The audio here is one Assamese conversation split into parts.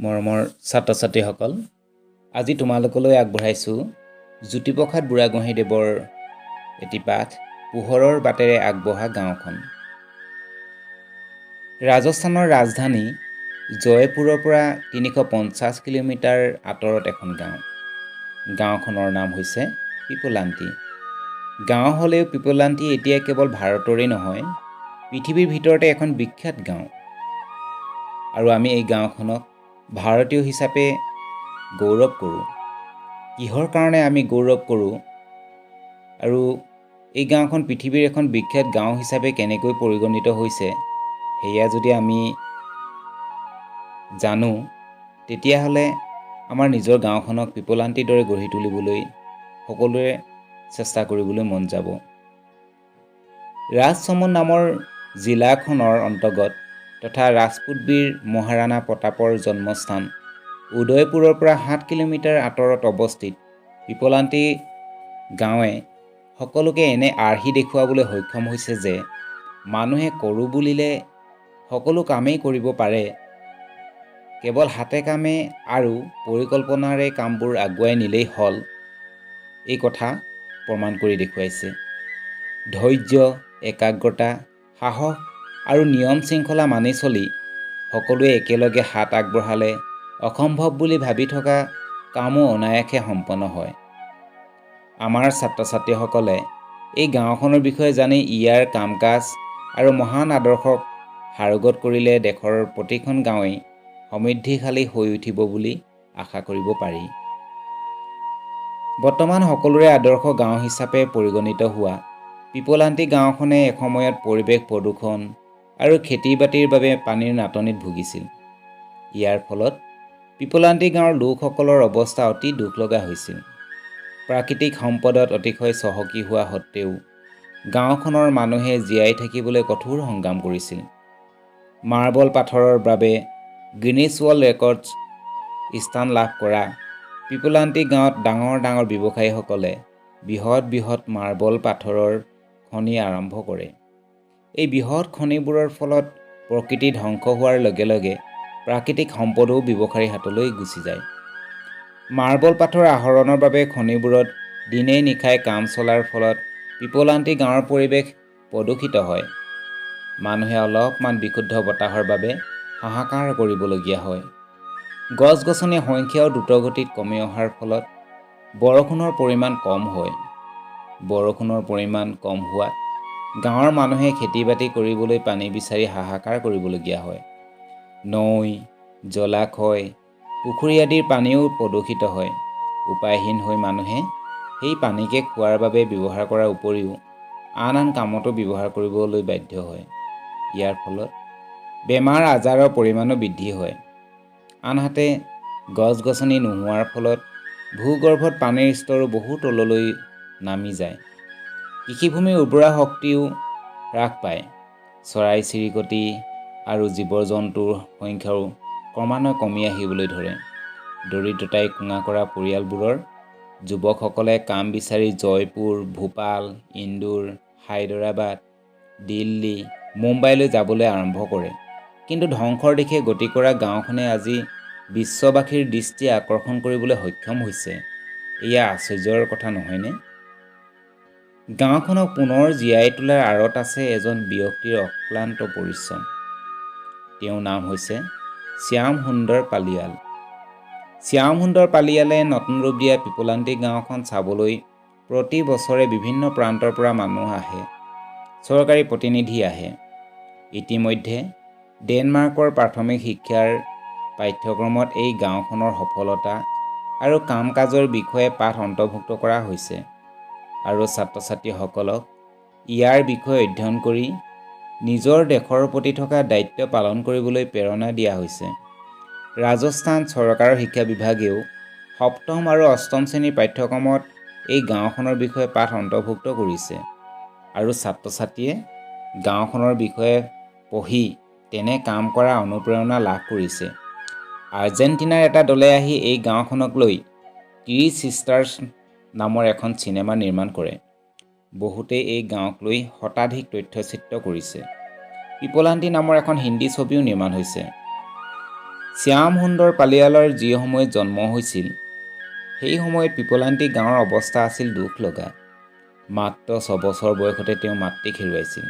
মৰমৰ ছাত্ৰ ছাত্ৰীসকল, আজি তোমালোকলৈ আগবঢ়াইছোঁ জ্যোতিপ্ৰসাদ বুঢ়াগোহাঁঞিদেৱৰ এটি পাঠ, পোহৰৰ বাটেৰে আগবঢ়া গাঁওখন। ৰাজস্থানৰ ৰাজধানী জয়পুৰৰ পৰা ৩৫০ কিলোমিটাৰ আঁতৰত এখন গাঁও। গাঁওখনৰ নাম হৈছে পিপলান্তি। গাঁও হ'লেও পিপলান্তি এতিয়া কেৱল ভাৰতৰেই নহয়, পৃথিৱীৰ ভিতৰতে এখন বিখ্যাত গাঁও। আৰু আমি এই গাঁওখনক ভাৰতীয় হিচাপে গৌৰৱ কৰোঁ। কিহৰ কাৰণে আমি গৌৰৱ কৰোঁ আৰু এই গাঁওখন পৃথিৱীৰ এখন বিখ্যাত গাঁও হিচাপে কেনেকৈ পৰিগণিত হৈছে, সেয়া যদি আমি জানো, তেতিয়াহ'লে আমাৰ নিজৰ গাঁওখনক পিপলান্তিৰ দৰে গঢ়ি তুলিবলৈ সকলোৱে চেষ্টা কৰিবলৈ মন যাব। ৰাজচমন নামৰ জিলাখনৰ অন্তৰ্গত তথা ৰাজপুতবীৰ মহাৰাণা প্ৰতাপৰ জন্মস্থান উদয়পুৰৰ পৰা ৭ কিলোমিটাৰ আঁতৰত অৱস্থিত পিপলান্তি গাঁৱে সকলোকে এনে আৰ্হি দেখুৱাবলৈ সক্ষম হৈছে যে মানুহে কৰোঁ বুলিলে সকলো কামেই কৰিব পাৰে, কেৱল হাতে কামে আৰু পৰিকল্পনাৰে কামবোৰ আগুৱাই নিলেই হ'ল, এই কথা প্ৰমাণ কৰি দেখুৱাইছে। ধৈৰ্য, একাগ্ৰতা, সাহস আৰু নিয়ম শৃংখলা মানি চলি সকলোৱে একেলগে হাত আগবঢ়ালে অসম্ভৱ বুলি ভাবি থকা কামো অনায়াসে সম্পন্ন হয়। আমাৰ ছাত্ৰ ছাত্ৰীসকলে এই গাঁওখনৰ বিষয়ে জানি ইয়াৰ কাম কাজ আৰু মহান আদৰ্শক সাৰোগত কৰিলে দেশৰ প্ৰতিখন গাঁৱেই সমৃদ্ধিশালী হৈ উঠিব বুলি আশা কৰিব পাৰি। বৰ্তমান সকলোৰে আদৰ্শ গাঁও হিচাপে পৰিগণিত হোৱা পিপলান্তি গাঁওখনে এসময়ত পৰিৱেশ প্ৰদূষণ আৰু খেতি-বাতিৰ বাবে পানীৰ নাটনিত ভুগিছিল। ইয়াৰ ফলত পিপলান্তি গাঁৱৰ লোকসকলৰ অৱস্থা অতি দুখ লগা হৈছিল। প্ৰাকৃতিক সম্পদত অতিশয় চহকী হোৱা সত্ত্বেও গাঁওখনৰ মানুহে জীয়াই থাকিবলৈ কঠোৰ সংগ্ৰাম কৰিছিল। মাৰ্বল পাথৰৰ বাবে গিনিছ ৱৰ্ল্ড ৰেকৰ্ডছ স্থান লাভ কৰা পিপলান্তি গাঁৱত ডাঙৰ ডাঙৰ ব্যৱসায়ীসকলে বৃহৎ বৃহৎ মাৰ্বল পাথৰৰ খনি আৰম্ভ কৰে। এই বৃহৎ খনিবোৰৰ ফলত প্ৰকৃতি ধ্বংস হোৱাৰ লগে লগে প্ৰাকৃতিক সম্পদও ব্যৱসায়ীৰ হাতলৈ গুচি যায়। মাৰ্বল পাথৰ আহৰণৰ বাবে খনিবোৰত দিনে নিশাই কাম চলাৰ ফলত পিপলান্তি গাঁৱৰ পৰিৱেশ প্ৰদূষিত হয়। মানুহে অলপমান বিশুদ্ধ বতাহৰ বাবে হাহাকাৰ কৰিবলগীয়া হয়। গছ-গছনিৰ সংখ্যাও দ্ৰুতগতিত কমি অহাৰ ফলত বৰষুণৰ পৰিমাণ কম হয়। বৰষুণৰ পৰিমাণ কম হোৱাত গাঁৱৰ মানুহে খেতি-বাতি কৰিবলৈ পানী বিচাৰি হাহাকাৰ কৰিবলগীয়া হয়। নৈ, জলাশয়, পুখুৰী আদিৰ পানীও প্ৰদূষিত হয়। উপায়হীন হৈ মানুহে সেই পানীকে খোৱাৰ বাবে ব্যৱহাৰ কৰাৰ উপৰিও আন আন কামতো ব্যৱহাৰ কৰিবলৈ বাধ্য হয়। ইয়াৰ ফলত বেমাৰ আজাৰৰ পৰিমাণো বৃদ্ধি হয়। আনহাতে গছ-গছনি নোহোৱাৰ ফলত ভূগৰ্ভত পানীৰ স্তৰো বহু তললৈ নামি যায়। কৃষিভূমিৰ উৰ্বৰা শক্তিও হ্ৰাস পায়। চৰাই-চিৰিকটি আৰু জীৱ-জন্তুৰ সংখ্যাও ক্ৰমান্বয়ে কমি আহিবলৈ ধৰে। দৰিদ্ৰতাই কোঙা কৰা পৰিয়ালবোৰৰ যুৱকসকলে কাম বিচাৰি জয়পুৰ, ভোপাল, ইন্দোৰ, হায়দৰাবাদ, দিল্লী, মুম্বাইলৈ যাবলৈ আৰম্ভ কৰে। কিন্তু ধ্বংসৰ দিশে গতি কৰা গাঁওখনে আজি বিশ্ববাসীৰ দৃষ্টি আকৰ্ষণ কৰিবলৈ সক্ষম হৈছে। এয়া আশ্চৰ্যৰ কথা নহয়নে? গাঁওখনক পুনৰ জীয়াই তোলাৰ আঁৰত আছে এজন ব্যক্তিৰ অক্লান্ত পৰিশ্ৰম। তেওঁৰ নাম হৈছে শ্যাম সুন্দৰ পালিৱাল। শ্যাম সুন্দৰ পালিৱালে নতুন ৰূপ দিয়া পিপলান্তি গাঁওখন চাবলৈ প্ৰতি বছৰে বিভিন্ন প্ৰান্তৰ পৰা মানুহ আহে, চৰকাৰী প্ৰতিনিধি আহে। ইতিমধ্যে ডেনমাৰ্কৰ প্ৰাথমিক শিক্ষাৰ পাঠ্যক্ৰমত এই গাঁওখনৰ সফলতা আৰু কাম-কাজৰ বিষয়ে পাঠ অন্তৰ্ভুক্ত কৰা হৈছে আৰু ছাত্ৰ-ছাত্ৰীসকলক ইয়াৰ বিষয়ে অধ্যয়ন কৰি নিজৰ দেশৰ প্ৰতি থকা দায়িত্ব পালন কৰিবলৈ প্ৰেৰণা দিয়া হৈছে। ৰাজস্থান চৰকাৰৰ শিক্ষা বিভাগেও ৭ম আৰু ৮ম শ্ৰেণীৰ পাঠ্যক্ৰমত এই গাঁওখনৰ বিষয়ে পাঠ অন্তৰ্ভুক্ত কৰিছে আৰু ছাত্ৰ-ছাত্ৰীয়ে গাঁওখনৰ বিষয়ে পঢ়ি তেনে কাম কৰাৰ অনুপ্ৰেৰণা লাভ কৰিছে। আৰ্জেণ্টিনাৰ এটা দলে আহি এই গাঁওখনক লৈ ৩০ ছিষ্টাৰ্ছ নামৰ এখন চিনেমা নিৰ্মাণ কৰে। বহুতে এই গাঁৱক লৈ শতাধিক তথ্যচিত্ৰ কৰিছে। পিপলান্তি নামৰ এখন হিন্দী ছবিও নিৰ্মাণ হৈছে। শ্যাম সুন্দৰ পালিৱালৰ যি সময়ত জন্ম হৈছিল সেই সময়ত পিপলান্তি গাঁৱৰ অৱস্থা আছিল দুখ লগা। মাত্ৰ 6 বছৰ বয়সতে তেওঁ মাতৃক হেৰুৱাইছিল।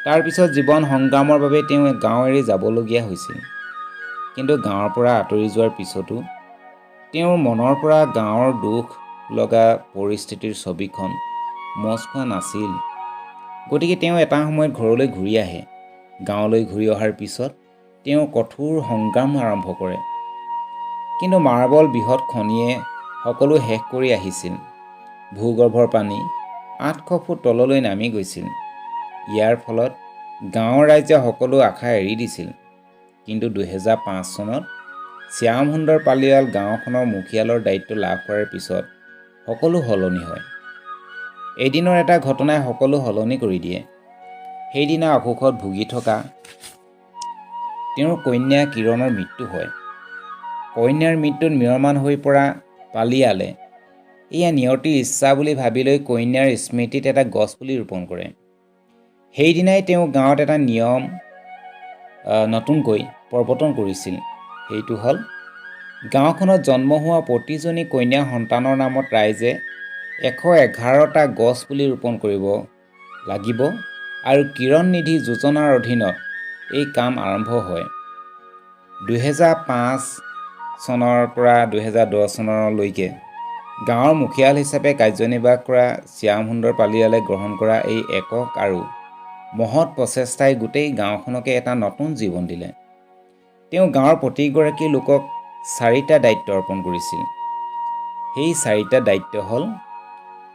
তাৰ পিছত জীৱন সংগ্ৰামৰ বাবে তেওঁ গাঁও এৰি যাবলগীয়া হৈছিল। কিন্তু গাঁৱৰ পৰা আঁতৰি যোৱাৰ পিছতো তেওঁৰ মনৰ পৰা গাঁৱৰ দুখ লগা পৰিস্থিতিৰ ছবিখন মচ খোৱা নাছিল। গতিকে তেওঁ এটা সময়ত ঘৰলৈ ঘূৰি আহে। গাঁৱলৈ ঘূৰি অহাৰ পিছত তেওঁ কঠোৰ সংগ্ৰাম আৰম্ভ কৰে। কিন্তু মাৰ্বল বৃহৎ খনিয়ে সকলো শেষ কৰি আহিছিল। ভূগৰ্ভৰ পানী 800 ফুট তললৈ নামি গৈছিল। ইয়াৰ ফলত গাঁৱৰ ৰাইজে সকলো আশা এৰি দিছিল। কিন্তু 2005 চনত শ্যাম সুন্দৰ পালিৱাল গাঁওখনৰ মুখিয়ালৰ দায়িত্ব লাভ কৰাৰ পিছত সকলো সলনি হয়। এদিনৰ এটা ঘটনাই সকলো সলনি কৰি দিয়ে। সেইদিনা অসুখত ভুগি থকা তেওঁৰ কন্যা কিৰণৰ মৃত্যু হয়। কন্যাৰ মৃত্যুত ম্ৰিয়মাণ হৈ পৰা পালিৱালে এয়া নিয়তিৰ ইচ্ছা বুলি ভাবি লৈ কন্যাৰ স্মৃতিত এটা গছপুলি ৰোপণ কৰে। সেইদিনাই তেওঁ গাঁৱত এটা নিয়ম নতুনকৈ প্ৰৱৰ্তন কৰিছিল। সেইটো হ'ল গাঁওখনত জন্ম হোৱা প্ৰতিজনী কন্যা সন্তানৰ নামত ৰাইজে 111টা গছপুলি ৰোপণ কৰিব লাগিব আৰু কিৰণ নিধি যোজনাৰ অধীনত এই কাম আৰম্ভ হয়। 2005 চনৰ পৰা 2010 চনলৈকে গাঁৱৰ মুখিয়াল হিচাপে কাৰ্যনিৰ্বাহ কৰা শ্যাম সুন্দৰ পালিৱালে গ্ৰহণ কৰা এই একক আৰু মহৎ প্ৰচেষ্টাই গোটেই গাঁওখনকে এটা নতুন জীৱন দিলে। তেওঁ গাঁৱৰ প্ৰতিগৰাকী লোকক 4টা দায়িত্ব অৰ্পণ কৰিছিল। সেই 4টা দায়িত্ব হ'ল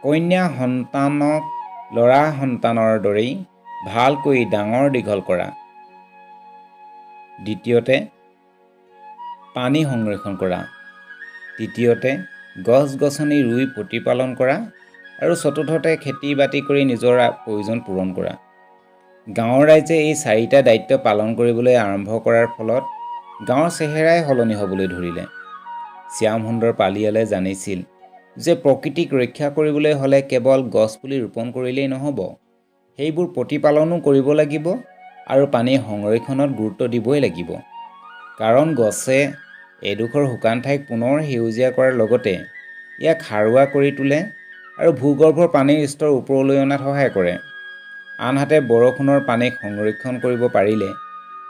কন্যা সন্তানক ল'ৰা সন্তানৰ দৰেই ভালকৈ ডাঙৰ দীঘল কৰা, দ্বিতীয়তে পানী সংৰক্ষণ কৰা, তৃতীয়তে গছ-গছনি ৰুই প্ৰতিপালন কৰা আৰু চতুৰ্থতে খেতি বাতি কৰি নিজৰ প্ৰয়োজন পূৰণ কৰা। গাঁৱৰ ৰাইজে এই 4টা দায়িত্ব পালন কৰিবলৈ আৰম্ভ কৰাৰ ফলত গাঁৱৰ চেহেৰাই সলনি হ'বলৈ ধৰিলে। শ্যাম সুন্দৰ পালিৱালে জানিছিল যে প্ৰকৃতিক ৰক্ষা কৰিবলৈ হ'লে কেৱল গছপুলি ৰোপণ কৰিলেই নহ'ব, সেইবোৰ প্ৰতিপালনো কৰিব লাগিব আৰু পানীৰ সংৰক্ষণত গুৰুত্ব দিবই লাগিব। কাৰণ গছে এডোখৰ শুকান ঠাইক পুনৰ সেউজীয়া কৰাৰ লগতে ইয়াক সাৰুৱা কৰি তোলে আৰু ভূগৰ্ভৰ পানীৰ স্তৰ ওপৰলৈ অনাত সহায় কৰে। আনহাতে বৰষুণৰ পানীক সংৰক্ষণ কৰিব পাৰিলে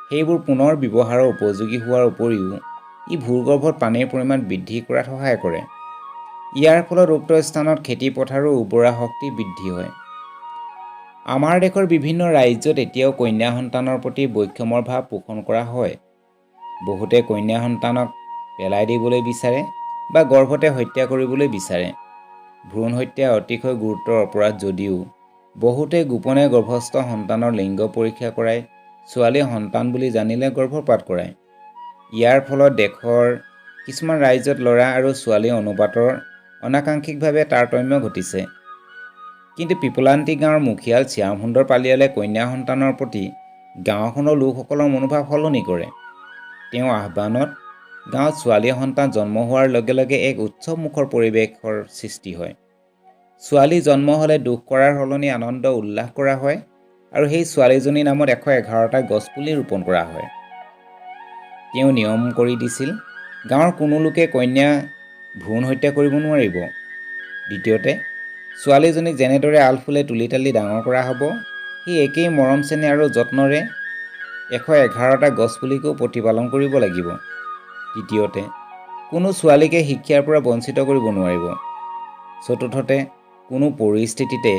সেইবোৰ পুনৰ ব্যৱহাৰৰ উপযোগী হোৱাৰ উপৰিও ই ভূগৰ্ভত পানীৰ পৰিমাণ বৃদ্ধি কৰাত সহায় কৰে। ইয়াৰ ফলত উক্ত স্থানত খেতি পথাৰৰ উৰ্বৰা শক্তি বৃদ্ধি হয়। আমাৰ দেশৰ বিভিন্ন ৰাজ্যত এতিয়াও কন্যা সন্তানৰ প্ৰতি বৈষম্যৰ ভাৱ পোষণ কৰা হয়। বহুতে কন্যা সন্তানক পেলাই দিবলৈ বিচাৰে বা গৰ্ভতে হত্যা কৰিবলৈ বিচাৰে। ভ্ৰূণ হত্যা অতিশয় গুৰুতৰ অপৰাধ যদিও বহুতে গোপনে গৰ্ভস্থ সন্তানৰ লিংগ পৰীক্ষা কৰাই ছোৱালী সন্তান বুলি জানিলে গৰ্ভপাত কৰায়। ইয়াৰ ফলত দেশৰ কিছুমান ৰাজ্যত ল'ৰা আৰু ছোৱালী অনুপাতৰ অনাকাংক্ষিকভাৱে তাৰতম্য ঘটিছে। কিন্তু পিপলান্তি গাঁৱৰ মুখিয়াল শ্যাম সুন্দৰ পালিৱালে কন্যা সন্তানৰ প্ৰতি গাঁওখনৰ লোকসকলৰ মনোভাৱ সলনি কৰে। তেওঁ আহ্বানত গাঁৱত ছোৱালী সন্তান জন্ম হোৱাৰ লগে লগে এক উৎসৱমুখৰ পৰিৱেশৰ সৃষ্টি হয়। ছোৱালী জন্ম হ'লে দুখ কৰাৰ সলনি আনন্দ উল্লাস কৰা হয় আৰু সেই ছোৱালীজনীৰ নামত 111টা গছপুলি ৰোপণ কৰা হয়। তেওঁ নিয়ম কৰি দিছিল গাঁৱৰ কোনো লোকে কন্যা ভ্ৰূণ হত্যা কৰিব নোৱাৰিব। দ্বিতীয়তে ছোৱালীজনীক যেনেদৰে আলফুলে তুলি তালি ডাঙৰ কৰা হ'ব সেই একেই মৰম চেনেহ আৰু যত্নৰে 111টা গছপুলিকো প্ৰতিপালন কৰিব লাগিব। তৃতীয়তে কোনো ছোৱালীকে শিক্ষাৰ পৰা বঞ্চিত কৰিব নোৱাৰিব। চতুৰ্থতে কোনো পৰিস্থিতিতে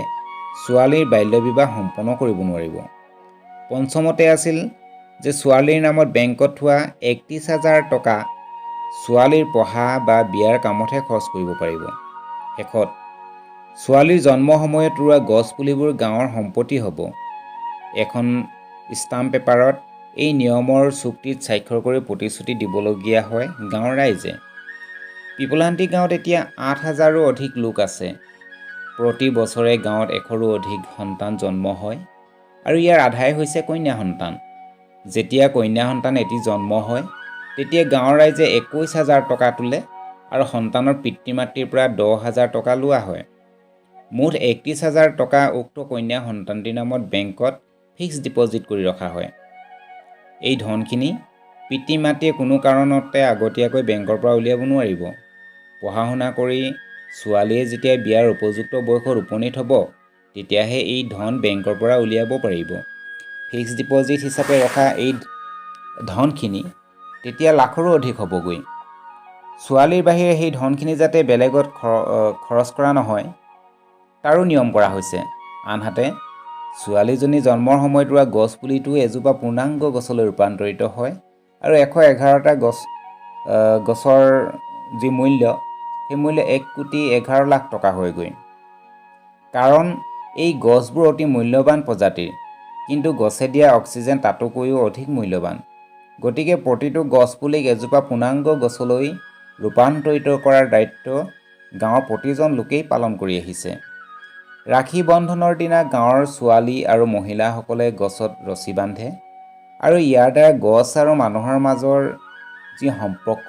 ছোৱালীৰ বাল্যবিবাহ সম্পন্ন কৰিব নোৱাৰিব। পঞ্চমতে আছিল যে ছোৱালীৰ নামত বেংকত থোৱা 31,000 টকা ছোৱালীৰ পঢ়া বা বিয়াৰ কামতহে খৰচ কৰিব পাৰিব। শেষত ছোৱালীৰ জন্ম সময়ত ৰোৱা গছপুলিবোৰ গাঁৱৰ সম্পত্তি হ'ব। এখন ষ্টাম্প পেপাৰত এই নিয়মৰ চুক্তিত স্বাক্ষৰ কৰি প্ৰতিশ্ৰুতি দিবলগীয়া হয় গাঁৱৰ ৰাইজে। পিপলান্তি গাঁৱত এতিয়া 8,000ৰো অধিক লোক আছে। প্ৰতি বছৰে গাঁৱত 100ৰো অধিক সন্তান জন্ম হয় আৰু ইয়াৰ আধাই হৈছে কন্যা সন্তান। যেতিয়া কন্যা সন্তান এটি জন্ম হয় তেতিয়া গাঁৱৰ ৰাইজে 21,000 টকা তোলে আৰু সন্তানৰ পিতৃ মাতৃৰ পৰা 10,000 টকা লোৱা হয়। মুঠ 31,000 টকা উক্ত কন্যা সন্তানটিৰ নামত বেংকত ফিক্সড ডিপজিট কৰি ৰখা হয়। এই ধনখিনি পিতৃ মাতৃয়ে কোনো কাৰণতে আগতীয়াকৈ বেংকৰ পৰা উলিয়াব নোৱাৰিব। পঢ়া শুনা কৰি ছোৱালীয়ে যেতিয়া বিয়াৰ উপযুক্ত বয়সত উপনীত হ'ব তেতিয়াহে এই ধন বেংকৰ পৰা উলিয়াব পাৰিব। ফিক্সড ডিপ'জিট হিচাপে ৰখা এই ধনখিনি তেতিয়া লাখৰো অধিক হ'বগৈ। ছোৱালীৰ বাহিৰে সেই ধনখিনি যাতে বেলেগত খৰচ কৰা নহয় তাৰো নিয়ম কৰা হৈছে। আনহাতে ছোৱালীজনী জন্মৰ সময়ত ৰোৱা গছ পুলিটো এজোপা পূৰ্ণাংগ গছলৈ ৰূপান্তৰিত হয় আৰু 111টা গছৰ যি মূল্য সেই মূল্য 1,11,00,000 টকা হয়গৈ। কাৰণ এই গছবোৰ অতি মূল্যৱান প্ৰজাতিৰ, কিন্তু গছে দিয়া অক্সিজেন তাতোকৈও অধিক মূল্যৱান। গতিকে প্ৰতিটো গছপুলিক এজোপা পূৰ্ণাংগ গছলৈ ৰূপান্তৰিত কৰাৰ দায়িত্ব গাঁৱৰ প্ৰতিজন লোকেই পালন কৰি আহিছে। ৰাখী বন্ধনৰ দিনা গাঁৱৰ ছোৱালী আৰু মহিলাসকলে গছত ৰছী বান্ধে আৰু ইয়াৰ দ্বাৰা গছ আৰু মানুহৰ মাজৰ যি সম্পৰ্ক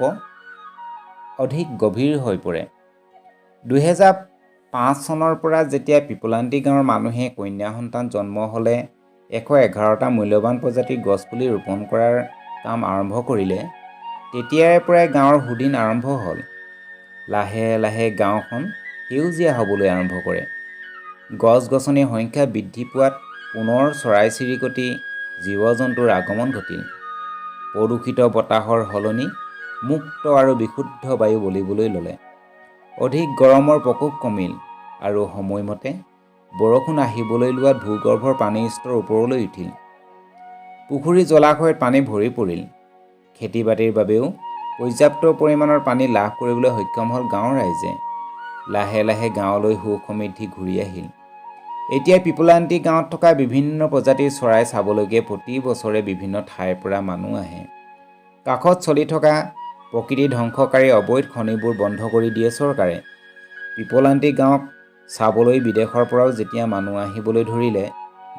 অধিক গভীৰ হৈ পৰে। 2005 চনৰ পৰা যেতিয়া পিপলান্তি গাঁৱৰ মানুহে কন্যা সন্তান জন্ম হ'লে 111টা মূল্যৱান প্ৰজাতিৰ গছপুলি ৰোপণ কৰাৰ কাম আৰম্ভ কৰিলে, তেতিয়াৰে পৰাই গাঁৱৰ সুদিন আৰম্ভ হ'ল। লাহে লাহে গাঁওখন সেউজীয়া হ'বলৈ আৰম্ভ কৰে। গছ-গছনিৰ সংখ্যা বৃদ্ধি পোৱাত পুনৰ চৰাই-চিৰিকটি, জীৱ-জন্তুৰ আগমন ঘটিল। প্ৰদূষিত বতাহৰ সলনি মুক্ত আৰু বিশুদ্ধ বায়ু বলিবলৈ ল'লে। অধিক গৰমৰ প্ৰকোপ কমিল আৰু সময়মতে বৰষুণ আহিবলৈ লোৱাত ভূগৰ্ভৰ পানীৰ স্তৰ ওপৰলৈ উঠিল। পুখুৰী জলাশয়ত পানী ভৰি পৰিল। খেতি-বাতিৰ বাবেও পৰ্যাপ্ত পৰিমাণৰ পানী লাভ কৰিবলৈ সক্ষম হ'ল গাঁৱৰ ৰাইজে। লাহে লাহে গাঁৱলৈ সুখ সমৃদ্ধি ঘূৰি আহিল। এতিয়া পিপলান্তি গাঁৱত থকা বিভিন্ন প্ৰজাতিৰ চৰাই চাবলৈকে প্ৰতি বছৰে বিভিন্ন ঠাইৰ পৰা মানুহ আহে। কাষত চলি থকা প্ৰকৃতি ধ্বংসকাৰী অবৈধ খনিবোৰ বন্ধ কৰি দিয়ে চৰকাৰে। পিপলান্তি গাঁৱক চাবলৈ বিদেশৰ পৰাও যেতিয়া মানুহ আহিবলৈ ধৰিলে,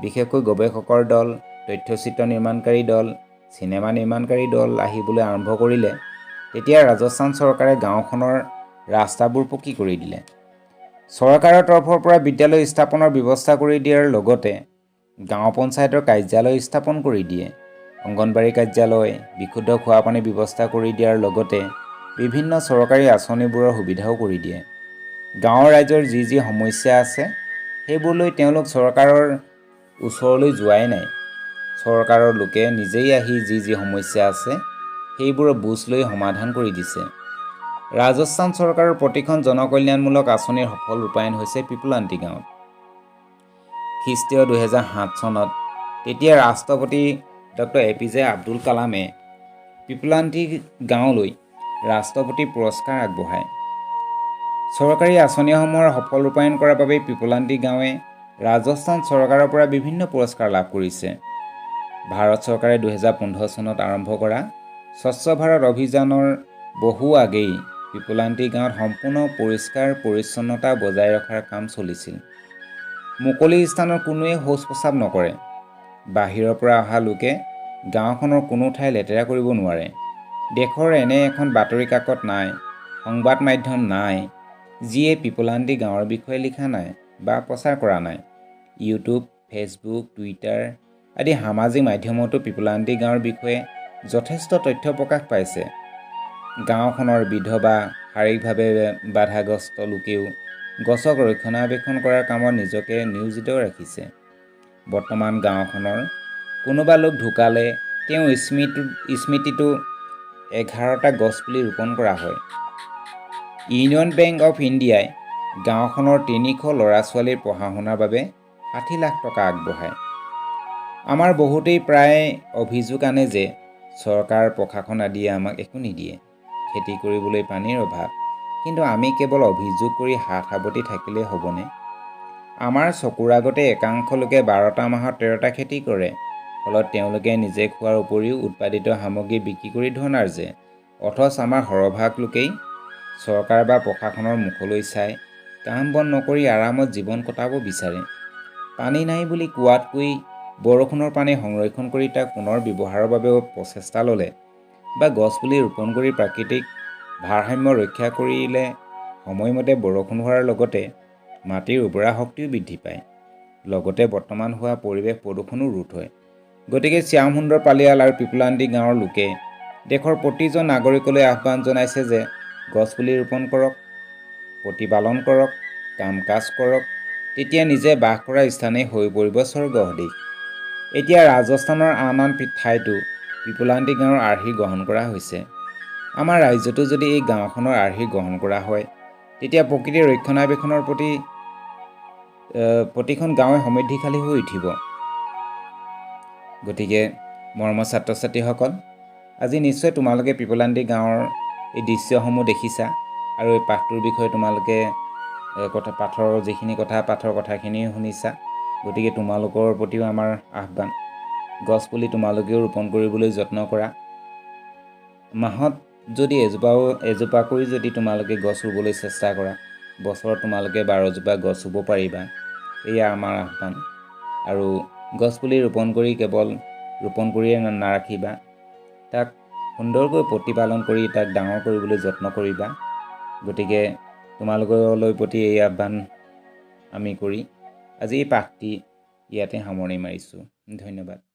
বিশেষকৈ গৱেষকৰ দল, তথ্যচিত্ৰ নিৰ্মাণকাৰী দল, চিনেমা নিৰ্মাণকাৰী দল আহিবলৈ আৰম্ভ কৰিলে, তেতিয়া ৰাজস্থান চৰকাৰে গাঁওখনৰ ৰাস্তাবোৰ পকী কৰি দিলে। চৰকাৰৰ তৰফৰ পৰা বিদ্যালয় স্থাপনৰ ব্যৱস্থা কৰি দিয়াৰ লগতে গাঁও পঞ্চায়তৰ কাৰ্যালয় স্থাপন কৰি দিয়ে। অংগনবাড়ী কাৰ্যালয়, বিশুদ্ধ খোৱা পানীৰ ব্যৱস্থা কৰি দিয়াৰ লগতে বিভিন্ন চৰকাৰী আঁচনিবোৰৰ সুবিধাও কৰি দিয়ে। গাঁৱৰ ৰাইজৰ যি যি সমস্যা আছে সেইবোৰলৈ তেওঁলোক চৰকাৰৰ ওচৰলৈ যোৱাই নাই। চৰকাৰৰ লোকে নিজেই আহি যি যি সমস্যা আছে সেইবোৰৰ বুজ লৈ সমাধান কৰি দিছে। ৰাজস্থান চৰকাৰৰ প্ৰতিখন জনকল্যাণমূলক আঁচনিৰ সফল ৰূপায়ণ হৈছে পিপলান্তি গাঁৱত। খ্ৰীষ্টীয় 2007 চনত তেতিয়া ৰাষ্ট্ৰপতি ডক্টৰ APJ আব্দুল কালামে পিপলান্তি গাঁৱলৈ ৰাষ্ট্ৰপতি পুৰস্কাৰ আগবঢ়ায়। চৰকাৰী আঁচনিসমূহৰ সফল ৰূপায়ণ কৰাৰ বাবে পিপলান্তি গাঁৱে ৰাজস্থান চৰকাৰৰ পৰা বিভিন্ন পুৰস্কাৰ লাভ কৰিছে। ভাৰত চৰকাৰে 2015 চনত আৰম্ভ কৰা স্বচ্ছ ভাৰত অভিযানৰ বহু আগেই পিপলান্তি গাঁৱত সম্পূৰ্ণ পৰিষ্কাৰ পৰিচ্ছন্নতা বজাই ৰখাৰ কাম চলিছিল। মুকলি স্থানৰ কোনোৱে শৌচ-প্ৰস্ৰাৱ নকৰে। বাহিৰৰ পৰা অহা লোকে গাঁওখনৰ কোনো ঠাই লেতেৰা কৰিব নোৱাৰে। দেশৰ এনে এখন বাতৰি কাকত নাই, সংবাদ মাধ্যম নাই যিয়ে পিপলান্তি গাঁৱৰ বিষয়ে লিখা নাই বা প্ৰচাৰ কৰা নাই। ইউটিউব, ফেচবুক, টুইটাৰ আদি সামাজিক মাধ্যমতো পিপলান্তি গাঁৱৰ বিষয়ে যথেষ্ট তথ্য প্ৰকাশ পাইছে। গাঁওখনৰ বিধৱা, শাৰীৰিকভাৱে বাধাগ্ৰস্ত লোকেও গছক ৰক্ষণাবেক্ষণ কৰাৰ কামত নিজকে নিয়োজিত ৰাখিছে। বৰ্তমান গাঁওখনৰ কোনোবা লোক ঢুকালে তেওঁৰ স্মৃতিটো 11টা গছপুলি ৰোপণ কৰা হয়। ইউনিয়ন বেংক অৱ ইণ্ডিয়াই গাঁওখনৰ 300 ল'ৰা-ছোৱালীৰ পঢ়া-শুনাৰ বাবে 60 লাখ টকা আগবঢ়ায়। আমাৰ বহুতেই প্ৰায় অভিযোগ আনে যে চৰকাৰ প্ৰশাসন আদিয়ে আমাক একো নিদিয়ে, খেতি কৰিবলৈ পানীৰ অভাৱ। কিন্তু আমি কেৱল অভিযোগ কৰি হাত সাৱটি থাকিলে হ'বনে? আমাৰ চকুৰ আগতে একাংশ লোকে 12টা মাহত 13টা খেতি কৰে। ফলত তেওঁলোকে নিজে খোৱাৰ উপৰিও উৎপাদিত সামগ্ৰী বিক্ৰী কৰি ধন আৰ্জে। অথচ আমাৰ সৰহভাগ লোকেই চৰকাৰ বা প্ৰশাসনৰ মুখলৈ চাই কাম বন নকৰি আৰামত জীৱন কটাব বিচাৰে। পানী নাই বুলি কোৱাতকৈ বৰষুণৰ পানী সংৰক্ষণ কৰি তাক পুনৰ ব্যৱহাৰৰ বাবে প্ৰচেষ্টা ল'লে বা গছপুলি ৰোপণ কৰি প্ৰাকৃতিক ভাৰসাম্য ৰক্ষা কৰিলে সময়মতে বৰষুণ হোৱাৰ লগতে মাটিৰ উৰ্বৰা শক্তিও বৃদ্ধি পায়। লগতে বৰ্তমান হোৱা পৰিৱেশ প্ৰদূষণো ৰোধ হয়। গতিকে শ্যামসুন্দৰ পালিৱাল আৰু পিপলান্তি গাঁৱৰ লোকে দেশৰ প্ৰতিজন নাগৰিকলৈ আহ্বান জনাইছে যে গছপুলি ৰোপণ কৰক, প্ৰতিপালন কৰক, কাম কাজ কৰক, তেতিয়া নিজে বাস কৰা স্থানেই হৈ পৰিব স্বৰ্গ সদৃশ। এতিয়া ৰাজস্থানৰ আন ঠাইতো পিপলান্তি গাঁৱৰ আৰ্হি গ্ৰহণ কৰা হৈছে। আমাৰ ৰাজ্যতো যদি এই গাঁওখনৰ আৰ্হি গ্ৰহণ কৰা হয়, তেতিয়া প্ৰকৃতিৰ ৰক্ষণাবেক্ষণৰ প্ৰতি প্ৰতিখন গাঁৱে সমৃদ্ধিশালী হৈ উঠিব। গতিকে মৰমৰ ছাত্ৰ ছাত্ৰীসকল, আজি নিশ্চয় তোমালোকে পিপলান্তি গাঁৱৰ এই দৃশ্যসমূহ দেখিছা আৰু এই পাঠটোৰ বিষয়ে তোমালোকে পাঠৰ কথাখিনি শুনিছা। গতিকে তোমালোকৰ প্ৰতিও আমাৰ আহ্বান, গছপুলি তোমালোকেও ৰোপণ কৰিবলৈ যত্ন কৰা। মাহত যদি এজোপাকৈ যদি তোমালোকে গছ ৰুবলৈ চেষ্টা কৰা, বছৰত তোমালোকে 12জোপা গছ ৰুব পাৰিবা। এয়া আমাৰ আহ্বান। আৰু গছপুলি ৰোপণ কৰি কেৱল ৰোপণ কৰিয়ে নাৰাখিবা, তাক সুন্দৰকৈ প্ৰতিপালন কৰি তাক ডাঙৰ কৰিবলৈ যত্ন কৰিবা। গতিকে তোমালোকলৈ প্ৰতি এই আহ্বান আমি কৰি আজি এই পাঠটি ইয়াতে সামৰণি মাৰিছোঁ। ধন্যবাদ।